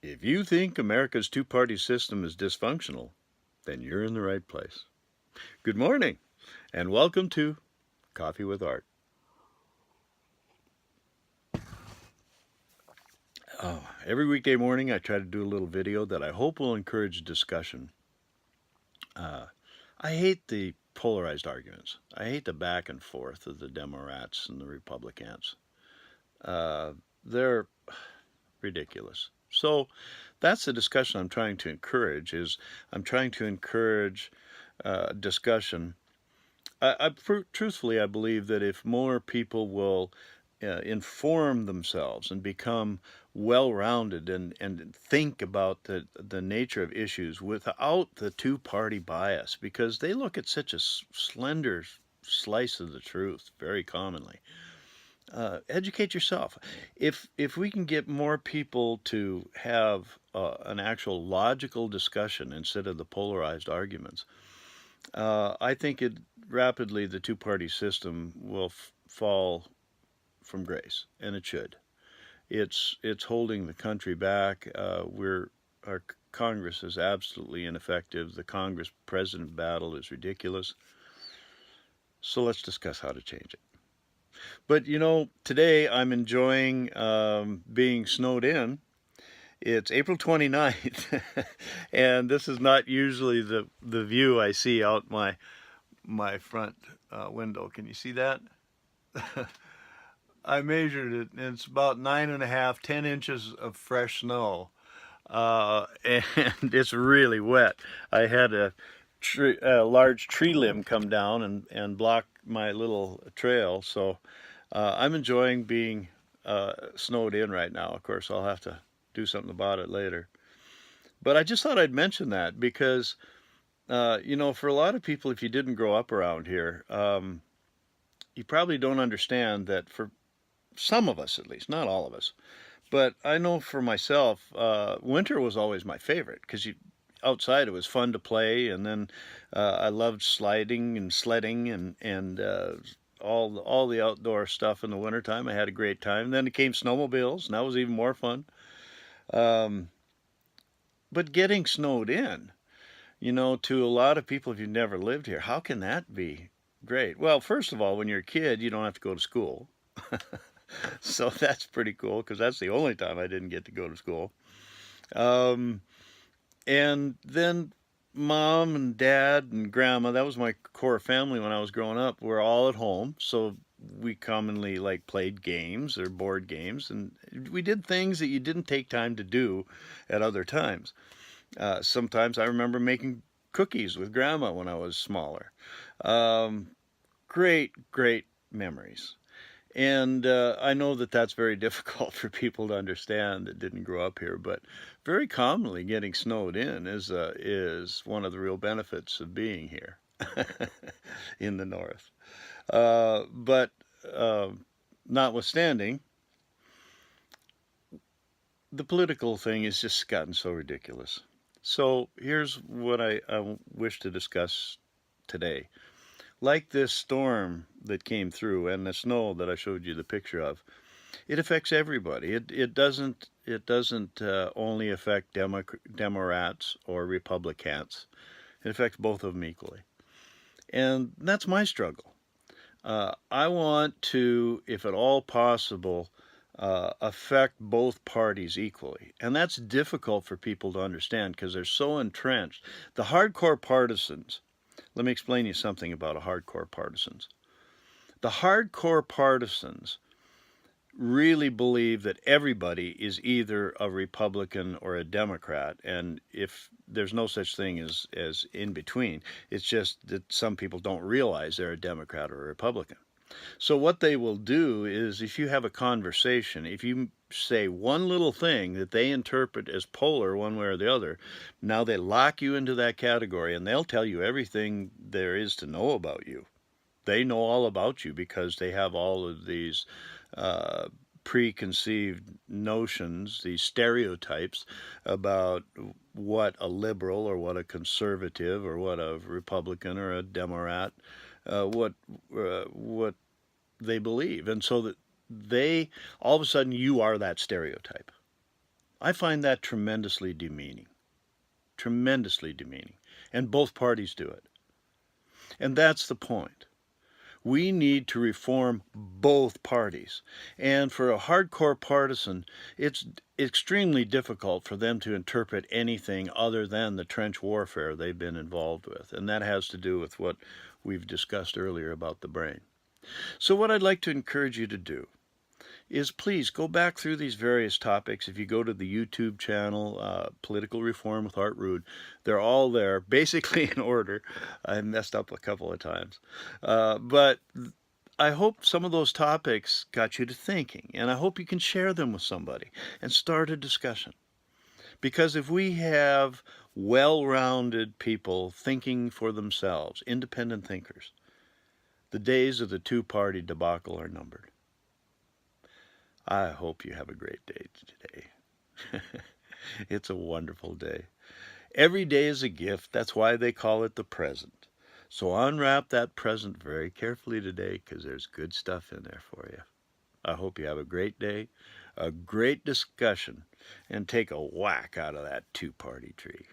If you think America's two-party system is dysfunctional, then you're in the right place. Good morning, and welcome to Coffee with Art. Every weekday morning, I try to do a little video that I hope will encourage discussion. Uh, I hate the polarized arguments. I hate the back and forth of the Democrats and the Republicans. Uh, they're ridiculous. So that's the discussion I'm trying to encourage. I'm trying to encourage discussion. Truthfully, I believe that if more people will inform themselves and become well-rounded and think about the nature of issues without the two-party bias, because they look at such a slender slice of the truth very commonly. Educate yourself. If we can get more people to have an actual logical discussion instead of the polarized arguments, I think rapidly the two-party system will fall from grace, and it should. It's holding the country back. Our Congress is absolutely ineffective. The Congress President battle is ridiculous. So let's discuss how to change it. But today I'm enjoying being snowed in. It's April 29th, and this is not usually the view I see out my front window. Can you see that? I measured it, and it's about 9.5, 10 inches of fresh snow, and it's really wet. I had a large tree limb come down and block my little trail, so I'm enjoying being snowed in right now. Of course, I'll have to do something about it later. But I just thought I'd mention that because, for a lot of people, if you didn't grow up around here, you probably don't understand that for some of us, at least, not all of us, but I know for myself, winter was always my favorite because outside it was fun to play, and then I loved sliding and sledding and all the outdoor stuff in the wintertime. I had a great time. Then it came snowmobiles, and that was even more fun. But getting snowed in, to a lot of people, if you've never lived here, how can that be great? Well, first of all, when you're a kid, you don't have to go to school. So that's pretty cool because that's the only time I didn't get to go to school. And then mom and dad and grandma, that was my core family when I was growing up, were all at home. So we commonly played games or board games, and we did things that you didn't take time to do at other times. Sometimes I remember making cookies with grandma when I was smaller. Great memories. And I know that that's very difficult for people to understand that didn't grow up here, but very commonly getting snowed in is one of the real benefits of being here in the north. But notwithstanding, the political thing has just gotten so ridiculous. So here's what I wish to discuss today. Like this storm that came through and the snow that I showed you the picture of, it affects everybody. It doesn't only affect Democrats or Republicans. It affects both of them equally. And that's my struggle. I want to, if at all possible, affect both parties equally. And that's difficult for people to understand because they're so entrenched. The hardcore partisans, let me explain you something about a hardcore partisans. The hardcore partisans really believe that everybody is either a Republican or a Democrat, and if there's no such thing as in between, it's just that some people don't realize they're a Democrat or a Republican. So what they will do is, if you have a conversation, if you say one little thing that they interpret as polar one way or the other, now they lock you into that category and they'll tell you everything there is to know about you. They know all about you because they have all of these preconceived notions, these stereotypes about what a liberal or what a conservative or what a Republican or a Democrat what they believe, and so that they all of a sudden you are that stereotype. I find that tremendously demeaning. Tremendously demeaning. And both parties do it. And that's the point. We need to reform both parties. And for a hardcore partisan, it's extremely difficult for them to interpret anything other than the trench warfare they've been involved with. And that has to do with what we've discussed earlier about the brain. So what I'd like to encourage you to do is please go back through these various topics. If you go to the YouTube channel, Political Reform with Art Rude, they're all there, basically in order. I messed up a couple of times. But I hope some of those topics got you to thinking, and I hope you can share them with somebody and start a discussion. Because if we have well-rounded people thinking for themselves, independent thinkers, the days of the two-party debacle are numbered. I hope you have a great day today. It's a wonderful day. Every day is a gift. That's why they call it the present. So unwrap that present very carefully today, because there's good stuff in there for you. I hope you have a great day, a great discussion, and take a whack out of that two-party tree.